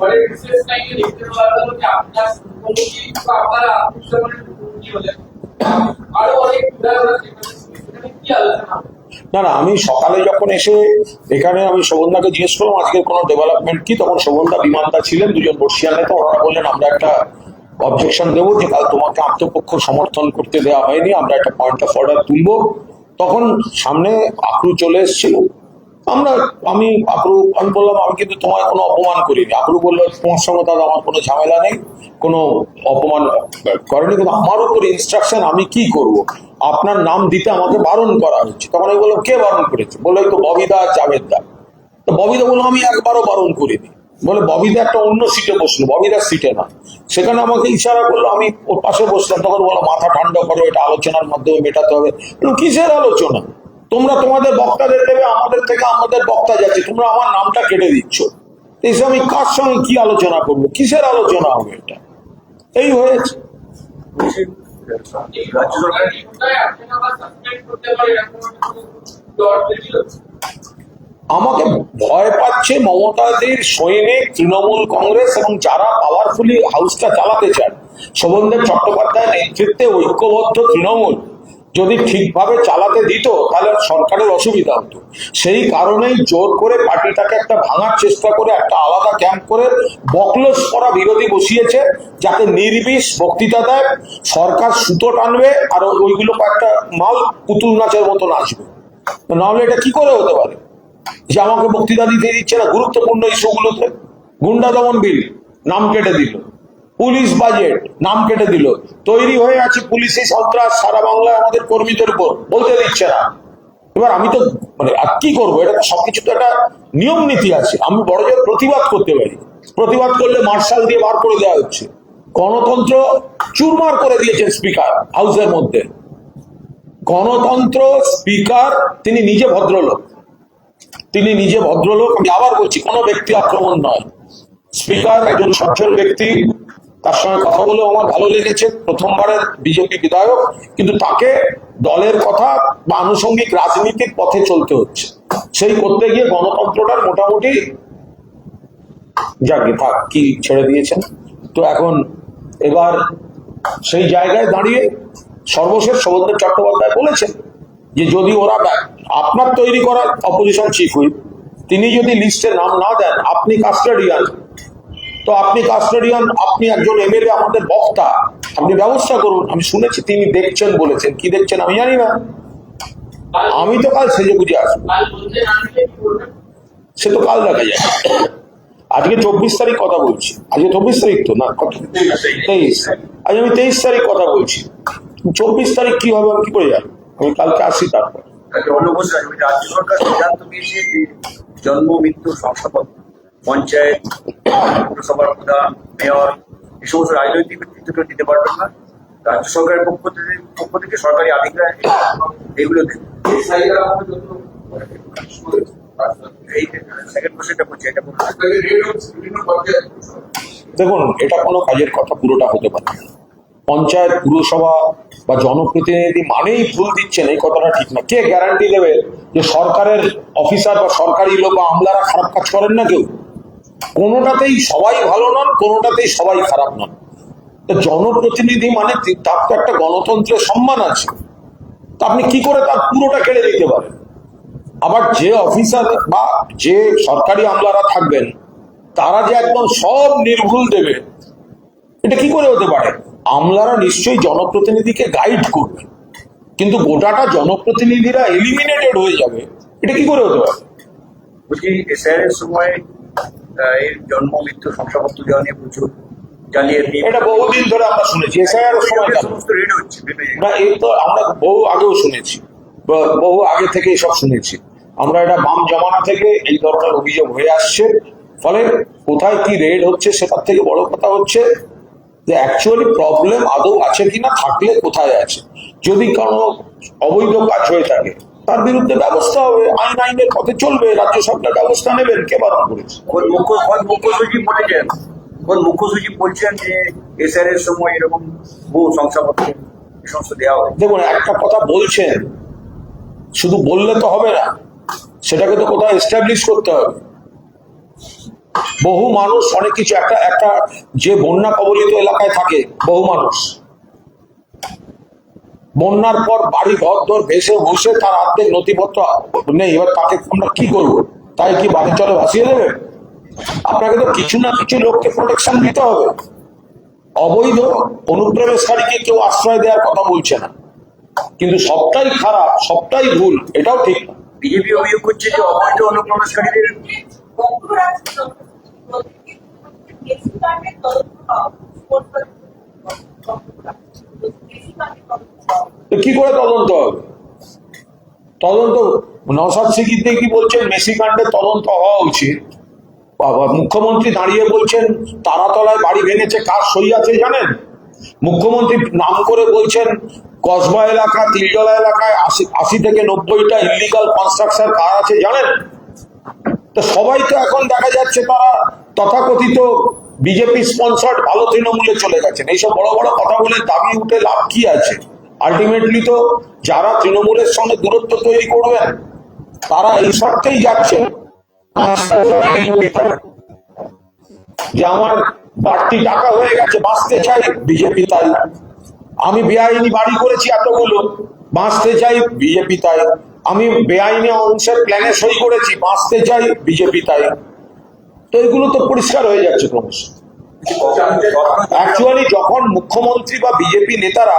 পরে বিশেষ টাইমে দেখতে পাওয়া গেল যে আপনার মুখ্যমন্ত্রী বা আপনারা আত্মীয়-স্বজনের মুখ্যমন্ত্রী হলেন, আরো অনেক উদাহরণ সেখানে কি আলোচনা হবে? না না, আমি সকালে যখন এসে এখানে আমি শোভনদাকে জিজ্ঞেস করলাম আজকের কোনো ডেভেলপমেন্ট কি, তখন শোভনদা বিমানদা ছিলেন, দুজন বর্ষিয়ান নেতা, ওনারা বললেন আমরা একটা অবজেকশন দেবো যে কাল তোমাকে আত্মপক্ষ সমর্থন করতে দেওয়া হয়নি, আমরা একটা পয়েন্ট অফ অর্ডার তুলবো। তখন সামনে আক্রু চলে এসেছিল, আমি বললাম আমি কিন্তু তোমায় কোনো অপমান করিনি। আক্রু বললো তোমার সঙ্গে দাদা আমার কোনো ঝামেলা নেই, কোনো অপমান করেনি, কিন্তু আমার উপর ইনস্ট্রাকশন আমি কি করব, আপনার নাম দিতে আমাকে বারণ করা হচ্ছে। তখন আমি বললাম কে বারণ করেছে? বললো তো ববিদা জাভেদদা। তো ববিদা বললো আমি একবারও বারণ করিনি। বলে ববিদা একটা অন্য সিটে বসলো, ববিদার সিটে না, সেখানে আমাকে ইশারা করলো, আমি ওর পাশে বসলাম। তখন বলো মাথা ঠান্ডা করো, এটা আলোচনার মাধ্যমে মেটাতে হবে। কিসের আলোচনা? তোমরা তোমাদের বক্তাদের দেবে, আমাদের থেকে আমাদের বক্তা যাচ্ছে, তোমরা আমার নামটা কেটে দিচ্ছ। এসে আমি কার সঙ্গে কি আলোচনা করবো? কিসের আলোচনা হবে? এটা এই হয়েছে। রাজ্য সরকার কি কোথায় আপনারা আবার সাসপেন্ড করতে পারে এরকম কোনো দর তৈরি হচ্ছে? আমাকে ভয় পাচ্ছে মমতাদের সৈনিক তৃণমূল কংগ্রেস এবং যারা পাওয়ারফুলি হাউসটা চালাতে চান। শোভনদেব চট্টোপাধ্যায়ের নেতৃত্বে ঐক্যবদ্ধ তৃণমূল যদি ঠিকভাবে চালাতে দিত তাহলে সরকারের অসুবিধা হতো। সেই কারণেই জোর করে পার্টিটাকে একটা ভাঙার চেষ্টা করে একটা আলাদা ক্যাম্প করে বকলস করা বিরোধী বসিয়েছে, যাতে নির্বিষ বক্তৃতা দেয়, সরকার সুতো টানবে আর ওইগুলো কয়েকটা মাল পুতুল নাচের মতো নাচবে। নাহলে এটা কি করে হতে পারে যে আমাকে বক্তৃতা দিতে দিচ্ছে না গুরুত্বপূর্ণ ইস্যুগুলোতে? গুন্ডা দমন বিল নাম কেটে দিল, পুলিশ বাজেট নাম কেটে দিল, তৈরি হয়ে আছে পুলিশি সন্ত্রাস সারা বাংলায় আমাদের কর্মীদের উপর, বলতে দিচ্ছে না। এবার আমি তো আর কি করবো? এটা তো সবকিছু তো একটা নিয়ম নীতি আছে। আমি বড় জোর প্রতিবাদ করতে পারি, প্রতিবাদ করলে মার্শাল দিয়ে বার করে দেওয়া হচ্ছে। গণতন্ত্র চুরমার করে দিয়েছেন স্পিকার হাউসের মধ্যে। গণতন্ত্র স্পিকার তিনি নিজে ভদ্রলোক, আমি আবার বলছি কোনো ব্যক্তি আক্রমণ নয়। স্পিকার একজন সচ্ছল ব্যক্তি, তার সঙ্গে কথা বলেও আমার ভালো লেগেছে, প্রথমবারের বিজেপি বিধায়ক, কিন্তু তাকে দলের কথা বা আনুষঙ্গিক রাজনীতির পথে চলতে হচ্ছে। সেই করতে গিয়ে গণতন্ত্রটার মোটামুটি যাকে থাক কি ছেড়ে দিয়েছেন। তো এখন এবার সেই জায়গায় দাঁড়িয়ে সর্বশেষ শোভনদেব চট্টোপাধ্যায় বলেছেন যে যদি ওরা আপনার তৈরি করা অপোজিশন চিফ হুইপ তিনি যদি লিস্টে নাম না দেন, আপনি কাস্টোডিয়ান, তো আপনি কাস্টোডিয়ান, আপনি একজন এমএলএ, আমাদের বক্তা, আপনি ব্যবস্থা করুন। আমি শুনেছি তিনি দেখছেন, বলেছেন, কি দেখছেন আমি জানি না, আমি তো কাল সেজে বুঝে আসবো, সে তো কাল দেখা যায়। আজকে 24 তারিখ কথা বলছি, আজকে 24 তারিখ তো না, কত 23, আজ আমি 23 তারিখ কথা বলছি। 24 তারিখ কি হবে আমি কি করে জানি? আমি কালকে আসি। তারপর রাজ্য সরকার সিদ্ধান্ত নিয়েছে যে জন্ম মৃত্যু শংসাপত্র পঞ্চায়েত, পৌরসভার প্রধান, মেয়র এই সমস্ত রাজনৈতিক ব্যক্তিত্বকে দিতে পারবেন না। রাজ্য সরকারের পক্ষ থেকে সরকারি আধিকারিক এগুলো দেবে। এই সেকেন্ড কোশ্চেনটা বলছি, এটা দেখুন, এটা কোনো কাজের কথা পুরোটা হতে পারে না। পঞ্চায়েত, পুরসভা বা জনপ্রতিনিধি মানেই ভুল দিচ্ছেন এই কথাটা ঠিক না। কে গ্যারান্টি দেবে যে সরকারের অফিসার বা সরকারি লোক বা আমলারা খারাপ কাজ করেন না? কেউ। কোনোটাতেই সবাই ভালো নন, কোনোটাতেই সবাই খারাপ নন। জনপ্রতিনিধি মানে তার তো একটা গণতন্ত্রের সম্মান আছে, তা আপনি কি করে তার পুরোটা কেড়ে দিতে পারেন? আবার যে অফিসার বা যে সরকারি আমলারা থাকবেন তারা যে একদম সব নির্ভুল দেবে, এটা কি করে হতে পারে? আমলারা নিশ্চয়ই জনপ্রতিনিধিকে গাইড করবে, কিন্তু গোটাটা জনপ্রতিনিধিরা এলিমিনেটেড হয়ে যাবে, এটা কি করে হতে পারে? বলছি এসআইআর সময় এর জন্ম মৃত্যু শংসাপত্র দেওয়া নিয়ে প্রচুর জালিয়াতি, এটা বহুদিন ধরে আমরা শুনেছি। এসআইআর সময় সমস্ত রেড হচ্ছে না, এই তো আমরা বহু আগেও শুনেছি, বহু আগে থেকে এসব শুনেছি আমরা। এটা বাম জমানা থেকে এই ধরনের অভিযোগ হয়ে আসছে। ফলে কোথায় কি রেড হচ্ছে সেটার থেকে বড় কথা হচ্ছে যে অ্যাকচুয়ালি প্রবলেম আদৌ আছে কিনা, থাকলে কোথায় আছে। যদি কোনো অবৈধ কাজ হয়ে থাকে তার বিরুদ্ধে ব্যবস্থা হবে, আইনের পথে চলবে, রাজ্য সরকার ব্যবস্থা নেবেন। কে বারণ করেছে? মুখ্য সচিব বলছেন যে এসআর এর সময় এরকম বহু শংসাপত্র সমস্ত দেওয়া হয়। দেখুন, একটা কথা বলছেন, শুধু বললে তো হবে না, সেটাকে তো কোথাও এস্টাবলিশ করতে হবে। বহু মানুষ অনেক কিছু একটা একটা যে বন্যা কবলিত এলাকায় থাকে বহু মানুষ, বন্যার পর বাড়ি ঘর দর ভেসে বসে তার অর্ধেক নথিপত্র নেই, এবার তাকে আমরা কি করব? তাই কি বাড়ি চলে ভাসিয়ে দেবে? আপনাকে তো কিছু না কিছু লোককে প্রোটেকশন দিতে হবে। অবৈধ অনুপ্রবেশকারীকে কেউ আশ্রয় দেওয়ার কথা বলছে না, কিন্তু সবটাই খারাপ, সবটাই ভুল, এটাও ঠিক না। বিজেপি অভিযোগ করছে যে অবৈধ অনুপ্রবেশকারীদের কি করে তদন্ত হবে? তদন্ত নওশাদ সিদ্দিকী বলছেন মেসি কাণ্ডের তদন্ত হওয়া উচিত। বাবা, মুখ্যমন্ত্রী দাঁড়িয়ে বলছেন তারাতলায় বাড়ি ভেঙেছে, কার সই আছে জানেন? মুখ্যমন্ত্রী নাম করে বলছেন কসবা এলাকা, তিলতলা এলাকায় 80 থেকে 90টা ইলিগাল কনস্ট্রাকশন কার আছে জানেন? তো সবাই তো এখন দেখা যাচ্ছে তারা তথাকথিত বিজেপি স্পন্সর্ড ভালো তৃণমূলে চলে গেছেন। এইসব বড় বড় কথা বলে দাবি উঠে লাভ কি আছে? আলটিমেটলি তো যারা তৃণমূলের সঙ্গে দূরত্ব তৈরি করবেন তারা এই শর্তেই যাচ্ছে যে আমার বাড়তি টাকা হয়ে গেছে, বাঁচতে চাই, বিজেপি তাই। আমি বেআইনি বাড়ি করেছি এতগুলো, বাঁচতে চাই, বিজেপি তাই। আমি বেআইনি অংশের প্ল্যানে সই করেছি, বাঁচতে চাই, বিজেপি তাই। তো এগুলো তো পরিষ্কার হয়ে যাচ্ছে ক্রমশ। অ্যাকচুয়ালি যখন মুখ্যমন্ত্রী বা বিজেপি নেতারা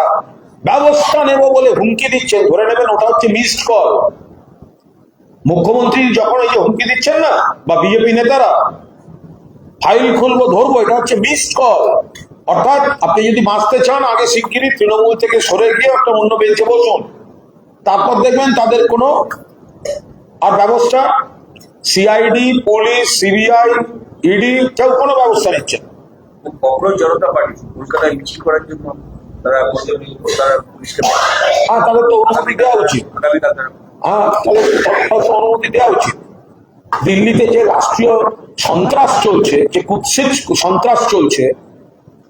ব্যবস্থা নেব বলে হুমকি দিচ্ছেন, ধরে নেবেন ওটা হচ্ছে মিসড কল। মুখ্যমন্ত্রী যখন এই যে হুমকি দিচ্ছেন না, বা বিজেপি নেতারা ফাইল খুলবো ধরবো, এটা হচ্ছে মিসড কল। অর্থাৎ আপনি যদি বাঁচতে চান আগে শিগগিরই তৃণমূল থেকে সরে গিয়ে একটা অন্য বেঞ্চে বসুন, তারপর দেখবেন তাদের কোনো আর ব্যবস্থা, সিআইডি, পুলিশ, সিবিআই, ইডি কেউ কোনো ব্যবস্থা নিচ্ছে না। ককরোচ জনতা পার্টি কলকাতায় মিছিল করার জন্য তারা পুলিশকে তাদের তো অনুমতি দেওয়া উচিত। আগামীকাল তারা তাদের অনুমতি দেওয়া উচিত। দিল্লিতে যে রাষ্ট্রীয় সন্ত্রাস চলছে, যে কুৎসিত সন্ত্রাস চলছে,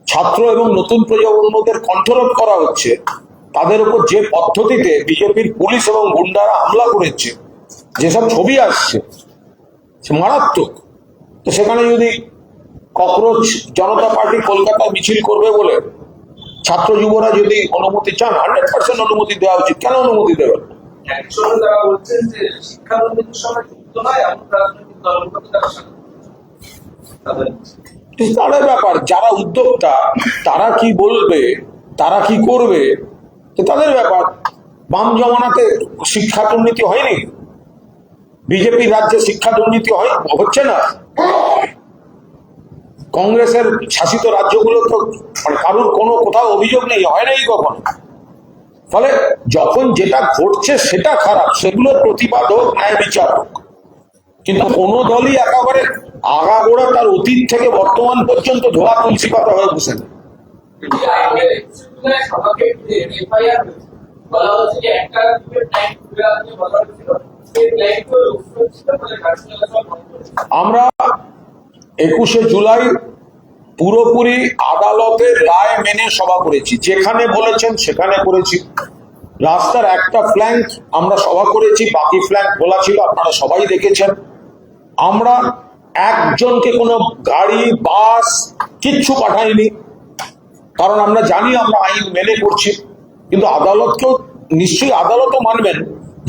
ছাত্র এবং নতুন প্রজন্মদের কণ্ঠরোধ করা হচ্ছে, তাদের উপর যে পদ্ধতিতে বিজেপির পুলিশ এবং গুন্ডারা হামলা করেছে, যেসব ছবি আসছে, সে মারাত্মক। তো সেখানে যদি ককরোচ জনতা পার্টি কলকাতায় মিছিল করবে বলে ছাত্র যুবরা যদি অনুমতি চান, 100% অনুমতি দেওয়া উচিত। কেন অনুমতি দেবেন? একসঙ্গে তারা বলছেন যে শিক্ষা দুর্নীতির সঙ্গে যুক্ত নয় এমন রাজনৈতিক দলগুলোকে তারা তাদের ব্যাপার, যারা উদ্যোক্তা তারা কি বলবে, তারা কি করবে, তো তাদের ব্যাপার। বাম জমানাতে শিক্ষা দুর্নীতি হয়নি? বিজেপি রাজ্যে শিক্ষা দুর্নীতি হচ্ছে না? কংগ্রেসের শাসিত রাজ্যগুলো তো মানে কারোর কোনো কোথাও অভিযোগ নেই, হয় নাই কখনো। ফলে যখন যেটা ঘটছে সেটা খারাপ, সেগুলোর প্রতিবাদ হোক, ন্যায় বিচার হোক, কিন্তু কোনো দলই একেবারে আগাগোড়া তার অতীত থেকে বর্তমান পর্যন্ত ধোয়া তুলসী পাতা হয়ে বসে না। আমরা 21শে জুলাই পুরোপুরি আদালতের রায় মেনে সভা করেছি, যেখানে বলেছেন সেখানে করেছি। রাস্তার একটা ফ্ল্যাঙ্ক আমরা সভা করেছি, বাকি ফ্ল্যাঙ্ক খোলা ছিল, আপনারা সবাই দেখেছেন। আমরা একজনকে কোনো গাড়ি, বাস কিচ্ছু পাঠাইনি, কারণ আমরা জানি আমরা আইন মেনে করছি। কিন্তু আদালতকেও নিশ্চয়ই আদালতও মানবেন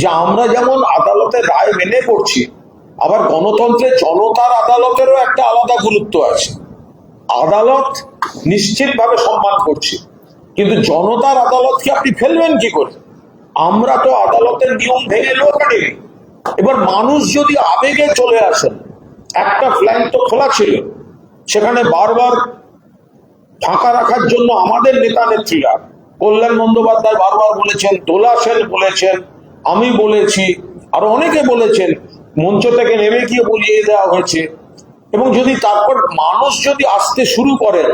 যে আমরা যেমন আদালতের রায় মেনে করছি, আবার গণতন্ত্রে জনতার আদালতেরও একটা আলাদা গুরুত্ব আছে। আদালত নিশ্চিতভাবে সম্মান করছি, কিন্তু জনতার আদালতকে আপনি ফেলবেন কি করে? আমরা তো আদালতের নিয়ম ভেঙে লোক আনিনি। এবার মানুষ যদি আবেগে চলে আসেন, একটা ফ্ল্যাঙ্ক তো খোলা ছিল, সেখানে বারবার ফাঁকা রাখার জন্য আমাদের নেতা নেত্রীরা, কল্যাণ বন্দ্যোপাধ্যায় বারবার বলেছেন, দোলা সেন বলেছেন, আমি বলেছি, আরো অনেকে বলেছেন, মঞ্চ থেকে নেমে গিয়ে বলিয়ে দেওয়া হয়েছে। এবং যদি তারপর মানুষ যদি আসতে শুরু করেন,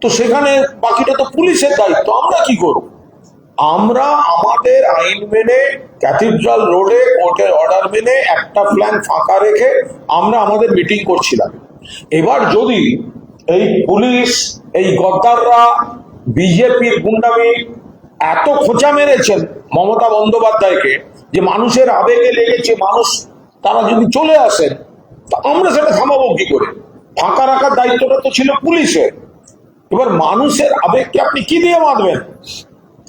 তো সেখানে বাকিটা তো পুলিশের দায়িত্ব। আমরা কি করব? আমরা আমাদের আইন মেনে ক্যাথিড্রাল রোডে কোর্টের অর্ডার মেনে একটা ফ্ল্যাঙ্ক ফাঁকা রেখে আমরা আমাদের মিটিং করছিলাম। এবার যদি এই পুলিশ, এই গদ্দাররা, বিজেপির গুন্ডামি এত খোঁচা মেরেছেন মমতা বন্দ্যোপাধ্যায়কে যে মানুষের আবেগে লেগেছে, মানুষ তারা যদি চলে আসেন, তা আমরা সেটা থামাবো কি করে? ফাঁকা রাখার দায়িত্বটা তো ছিল পুলিশের। এবার মানুষের আবেগকে আপনি কি দিয়ে বাঁধবেন?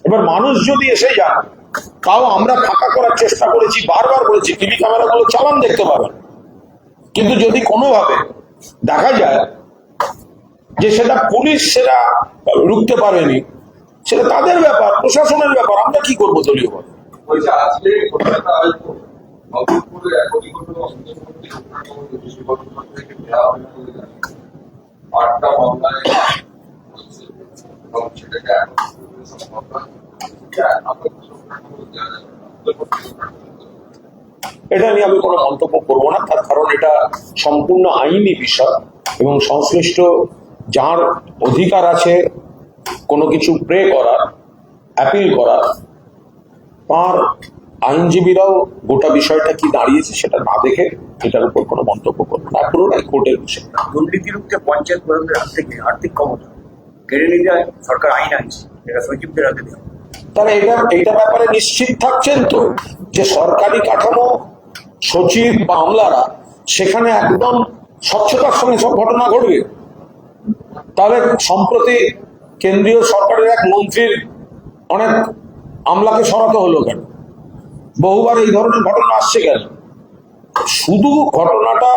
এবার মানুষ যদি এসে যান, তাও আমরা ফাঁকা করার চেষ্টা করেছি, বারবার বলেছি, টিভি ক্যামেরাগুলো চালান, দেখতে পাবেন। কিন্তু যদি কোনোভাবে দেখা যায় যে সেটা পুলিশ সেটা রুখতে পারেনি, সেটা তাদের ব্যাপার, প্রশাসনের ব্যাপার, আমরা কি করবো দলীয় ভাবে? বলছে আজকে ঘটনাটা হয়তো নবপুরে একই ঘটনা অন্তর্বর্তী ঘটনা থেকে দেওয়া হবে বলে জানি। 8টা মামলায় হচ্ছে এবং সেটাকে এখন সম্ভব নয়। এটা নিয়ে আমি কোনো মন্তব্য করবো না, তার কারণ এটা সম্পূর্ণ আইনি বিষয় এবং সংশ্লিষ্ট যার অধিকার আছে কোনো কিছু প্রে করার, অ্যাপিল করার, তার আইনজীবীরাও গোটা বিষয়টা কি দাঁড়িয়েছে সেটা না দেখে এটার উপর কোনো মন্তব্য করবো না। পুরোটাই কোর্টের বিষয়। দুর্নীতি রুখতে পঞ্চায়েত প্রধানদের হাত থেকে আর্থিক ক্ষমতা কেড়ে নিতে সরকার আইন আনছে, এটা সচিবদের হাতে দেওয়া। তারা এইটা ব্যাপারে নিশ্চিত থাকছেন তো যে সরকারি কাঠামো, সচিব বা আমলারা সেখানে একদম স্বচ্ছতার সঙ্গে সব ঘটনা ঘটবে? তাহলে সম্প্রতি কেন্দ্রীয় সরকারের এক মন্ত্রীর অনেক আমলাকে সরাতে হলো কেন? বহুবার এই ধরনের ঘটনা আসছে কেন? শুধু ঘটনাটা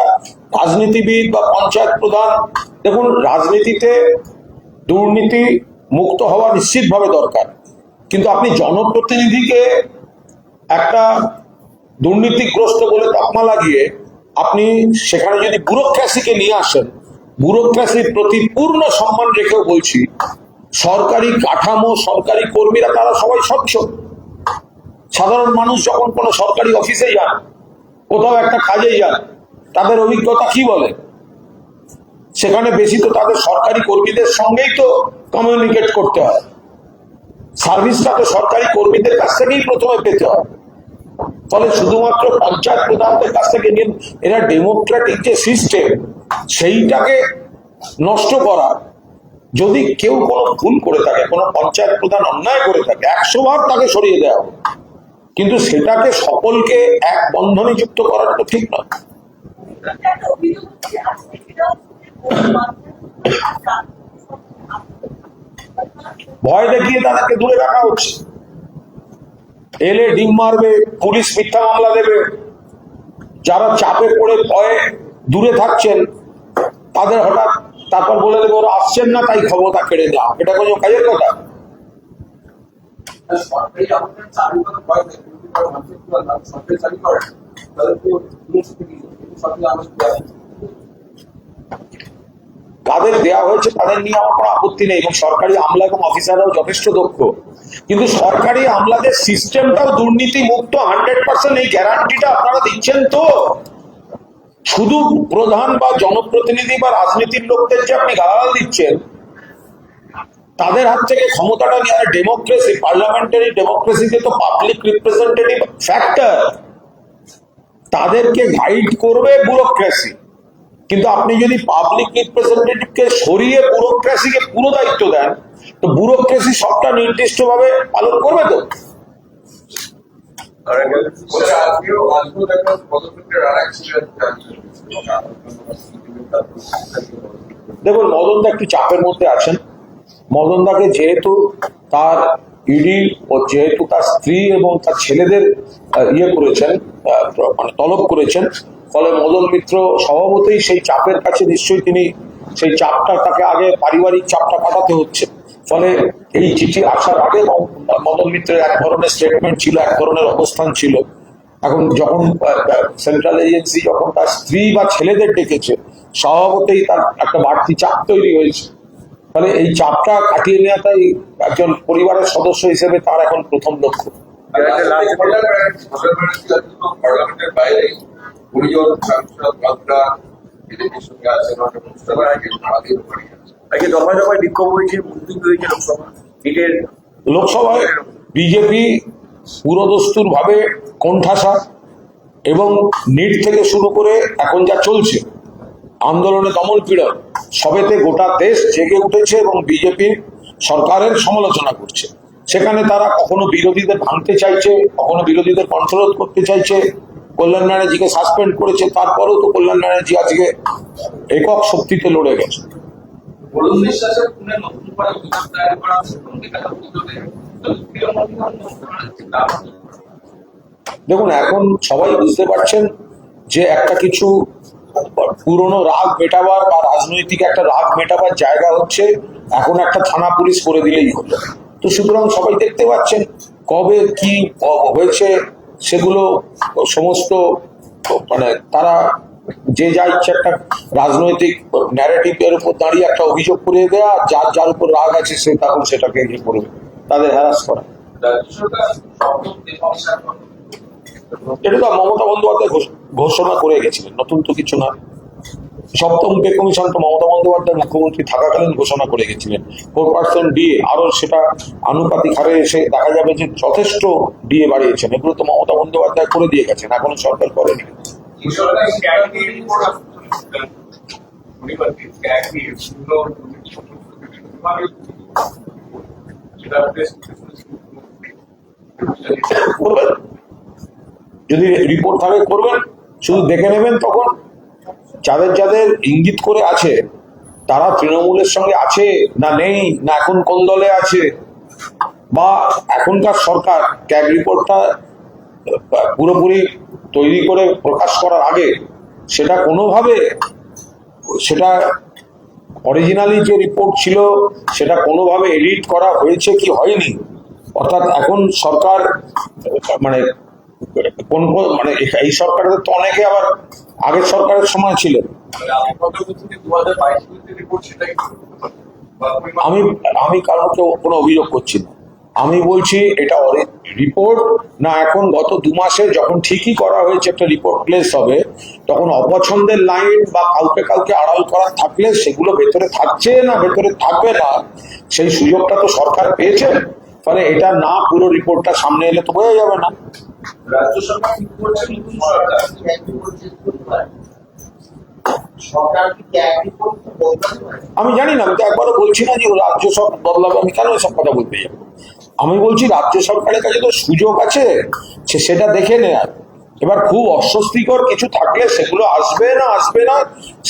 রাজনীতিবিদ বা পঞ্চায়েত প্রধান, দেখুন রাজনীতিতে দুর্নীতি মুক্ত হওয়া নিশ্চিতভাবে দরকার, কিন্তু আপনি জনপ্রতিনিধিকে একটা দুর্নীতিগ্রস্ত বলে তকমা লাগিয়ে আপনি সেখানে যদি ব্যুরোক্রেসিকে নিয়ে আসেন, ব্যুরোক্রেসির প্রতি পূর্ণ সম্মান রেখেও বলছি, সরকারি কাঠামো, সরকারি কর্মীরা তারা সবাই স্বচ্ছ। সাধারণ মানুষ যখন কোনো সরকারি অফিসে যান, কোথাও একটা কাজে যান, তাদের অভিজ্ঞতা কি বলে? সেখানে বেশি তো তাদের সরকারি কর্মীদের সঙ্গেই তো কমিউনিকেট করতে হয়। সার্ভিসটা তো সরকারি কর্মীদের কাছ থেকেই প্রথমে পেতে হয়। ফলে শুধুমাত্র পঞ্চায়েত প্রধানদের কাছ থেকে নিয়ে এরা ডেমোক্রেটিক যে সিস্টেম, সেইটাকে নষ্ট করা। যদি কেউ কোনো ভুল করে থাকে, কোনো পঞ্চায়েত প্রধান অন্যায় করে থাকে, 100 বার তাকে সরিয়ে দেওয়া হবে, কিন্তু সেটাকে সকলকে এক বন্ধনে যুক্ত করাটা তো ঠিক নয়। ভয় দেখিয়ে তাদেরকে দূরে রাখা হচ্ছে। এলে ডিম মারবে, পুলিশ মিথ্যা মামলা দেবে। যারা চাপে পড়ে ভয়ে দূরে থাকছেন তাদের হঠাৎ তারপর বলে দেবে ওরা আসছেন না তাই ক্ষমতা কেড়ে নেওয়া, এটা কোনো কাজের কথা? সরকারি আমাদের চাকরি করার ভয় নেই, সরকারি চাকরি করেন তাদের তো সরকারি আমাদের কাদের দেওয়া হয়েছে তাদের নিয়ে আমার কোনো আপত্তি নেই, এবং সরকারি আমলা এবং অফিসাররাও যথেষ্ট দক্ষ, কিন্তু সরকারি আমলাদের সিস্টেমটাও দুর্নীতি মুক্ত 100%, এই গ্যারান্টিটা আপনারা দিচ্ছেন তো? শুধু প্রধান বা জনপ্রতিনিধি বা রাজনীতির লোকদের যে আপনি গালাগাল দিচ্ছেন, তাদের হাত থেকে ক্ষমতাটা নিয়ে, ডেমোক্রেসি, পার্লামেন্টারি ডেমোক্রেসিতে তো পাবলিক রিপ্রেজেন্টেটিভ ফ্যাক্টর, তাদেরকে গাইড করবে ব্যুরোক্রেসি। কিন্তু আপনি যদি পাবলিক রিপ্রেজেন্টেটিভকে সরিয়ে ব্যুরোক্রেসিকে পুরো দায়িত্ব দেন, তো ব্যুরোক্রেসি সবটা নির্দিষ্টভাবে পালন করবে তো? দেখুন, মদনদা একটু চাপের মধ্যে আছেন। মদনদাকে যেহেতু তার ইডি ও যেহেতু তার স্ত্রী এবং তার ছেলেদের ইয়ে করেছেন, মানে তলব করেছেন, ফলে মদন মিত্র স্বভাবতই সেই চাপের কাছে নিশ্চয়ই তিনি সেই চাপটা, তাকে আগে পারিবারিক চাপটা কাটাতে হচ্ছে। ফলে এই চিঠি আসার আগে মদন মিত্রের এক ধরনের স্টেটমেন্ট ছিল, এক ধরনের অবস্থান ছিল। এখন যখন সেন্ট্রাল এজেন্সি যখন তার স্ত্রী বা ছেলেদের ডেকেছে, স্বভাবতই তার একটা বাড়তি চাপ তৈরি হয়েছে। ফলে এই চাপটা কাটিয়ে নেওয়াটাই একজন পরিবারের সদস্য হিসেবে তার এখন প্রথম লক্ষ্য। পার্লামেন্টের বাইরে পরিজন সাংসদ বাগদা এদের সঙ্গে আছে, আজকে দফায় দফায় বিক্ষোভ হয়েছে, মুলতবি হয়েছে লোকসভায় বিজেপি পুরোদস্তুর ভাবে কোণঠাসা, এবং নিট থেকে শুরু করে এখন যা চলছে আন্দোলনে দমন পীড়ন, সবেতে গোটা দেশ জেগে উঠেছে এবং বিজেপির সরকারের সমালোচনা করছে। সেখানে তারা কখনো বিরোধীদের ভাঙতে চাইছে, কখনো বিরোধীদের কন্ট্রোল করতে চাইছে, কল্যাণ ব্যানার্জিকে সাসপেন্ড করেছে, তারপরেও তো কল্যাণ ব্যানার্জি আজকে একক শক্তিতে লড়ে গেছে। বরুণ বিশ্বাসের পুনে নতুন করে অভিযোগ দায়ের করা হচ্ছে, পত্রিকাটা অভিযোগে দেখুন, এখন সবাই বুঝতে পারছেন যে একটা কিছু পুরনো রাগ মেটাবার বা রাজনৈতিক একটা রাগ মেটাবার জায়গা হচ্ছে এখন একটা থানা পুলিশ করে দিলেই হলো। তো সুতরাং সবাই দেখতে পাচ্ছেন কবে কি হয়েছে সেগুলো সমস্ত, মানে তারা যে যা ইচ্ছে একটা রাজনৈতিক ন্যারেটিভের উপর দাঁড়িয়ে একটা অভিযোগ করে দেওয়া, যার যার উপর রাগ আছে সে তখন সেটাকে ইয়ে করবে, তাদের হ্যারাস করা। রাজ্য সরকার সপ্তম পেকমিশন এটা তো মমতা বন্দ্যোপাধ্যায় ঘোষণা করে গেছিলেন, নতুন তো কিছু না। সপ্তম পে কমিশন তো মমতা বন্দ্যোপাধ্যায় মুখ্যমন্ত্রী থাকাকালীন ঘোষণা করে গেছিলেন 4% ডিএ, আরো সেটা আনুপাতিক হারে এসে দেখা যাবে যে যথেষ্ট ডিএ বাড়িয়েছেন। এগুলো তো মমতা বন্দ্যোপাধ্যায় করে দিয়ে গেছেন, এখনো সরকার করেনি। সরকার স্ক্যানটি রিপোর্ট পরিবর্তে স্ক্যানটি শুনো যেটা করবেন, যদি রিপোর্ট থাকে করবেন, শুধু দেখে নেবেন। তখন যাদের যাদের ইঙ্গিত করে আছে তারা তৃণমূলের সঙ্গে আছে না নেই, না এখন কোন দলে আছে, বা এখনকার সরকার ক্যাগ রিপোর্টটা পুরোপুরি তৈরি করে প্রকাশ করার আগে সেটা কোনোভাবে, সেটা অরিজিনালি যে রিপোর্ট ছিল সেটা কোনোভাবে এডিট করা হয়েছে কি হয়নি, অর্থাৎ এখন সরকার মানে কোন মানে এই সরকারের তো অনেকে আবার আগের সরকারের সময় ছিলেন। আমি আমি কারোকে কোনো অভিযোগ করছি না, আমি বলছি এটা রিপোর্ট না এখন গত 2 মাসে যখন ঠিকই করা হয়েছে একটা রিপোর্ট প্লেস হবে, তখন অপছন্দের লাইন বা কাউকে কাউকে আড়াল করার থাকলে সেগুলো ভেতরে থাকছে না ভেতরে থাকবে না, সেই সুযোগটা তো সরকার পেয়েছে। ফলে এটা না পুরো রিপোর্টটা সামনে এলে তো বোঝা যাবে না। রাজ্য সরকার কি করছে, নতুন সরকার কি ক্যাগ রিপোর্ট বলতে পারে? আমি জানি না, আমি তো একবারও বলছি না যে রাজ্য সরকার বদলাবে, আমি কেন এসব কথা বলতে যাবো। আমি বলছি রাজ্য সরকারের কাছে তো সুযোগ আছে, সেটা দেখে নেয়। এবার খুব অস্বস্তিকর কিছু থাকলে সেগুলো আসবে না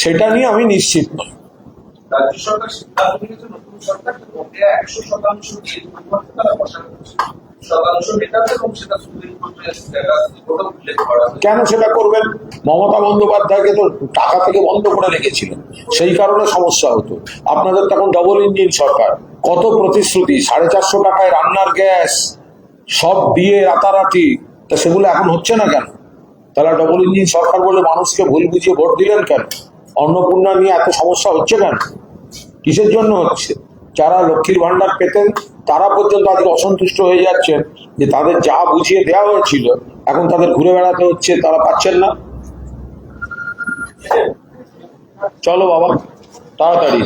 সেটা নিয়ে আমি নিশ্চিত নই। রাজ্য সরকার সিদ্ধান্ত নিয়েছে নতুন সরকার 100% দিয়ে পরিবর্তে তারা ঘোষণা করছে, শতাংশ মেটাতে এবং সেটা সুপ্রিম কোর্টে উল্লেখ করা হয়েছে। কেন সেটা করবেন? মমতা বন্দ্যোপাধ্যায়কে তো টাকা থেকে বন্ধ করে রেখেছিলেন, সেই কারণে সমস্যা হতো। আপনাদের তখন ডবল ইঞ্জিন সরকার, কত প্রতিশ্রুতি, 450 টাকায় রান্নার গ্যাস সব দিয়ে রাতারাতি, তা সেগুলো এখন হচ্ছে না কেন? তাহলে ডবল ইঞ্জিন সরকার বলে মানুষকে ভুল বুঝিয়ে ভোট দিলেন কেন? অন্নপূর্ণা নিয়ে এত সমস্যা হচ্ছে কেন? কিসের জন্য হচ্ছে? যারা লক্ষ্মীর ভান্ডার পেতেন তারা পর্যন্ত আজকে অসন্তুষ্ট হয়ে যাচ্ছেন যে তাদের যা বুঝিয়ে দেওয়া হয়েছিল এখন তাদের ঘুরে বেড়াতে হচ্ছে, তারা পাচ্ছেন না। চলো বাবা তাড়াতাড়ি।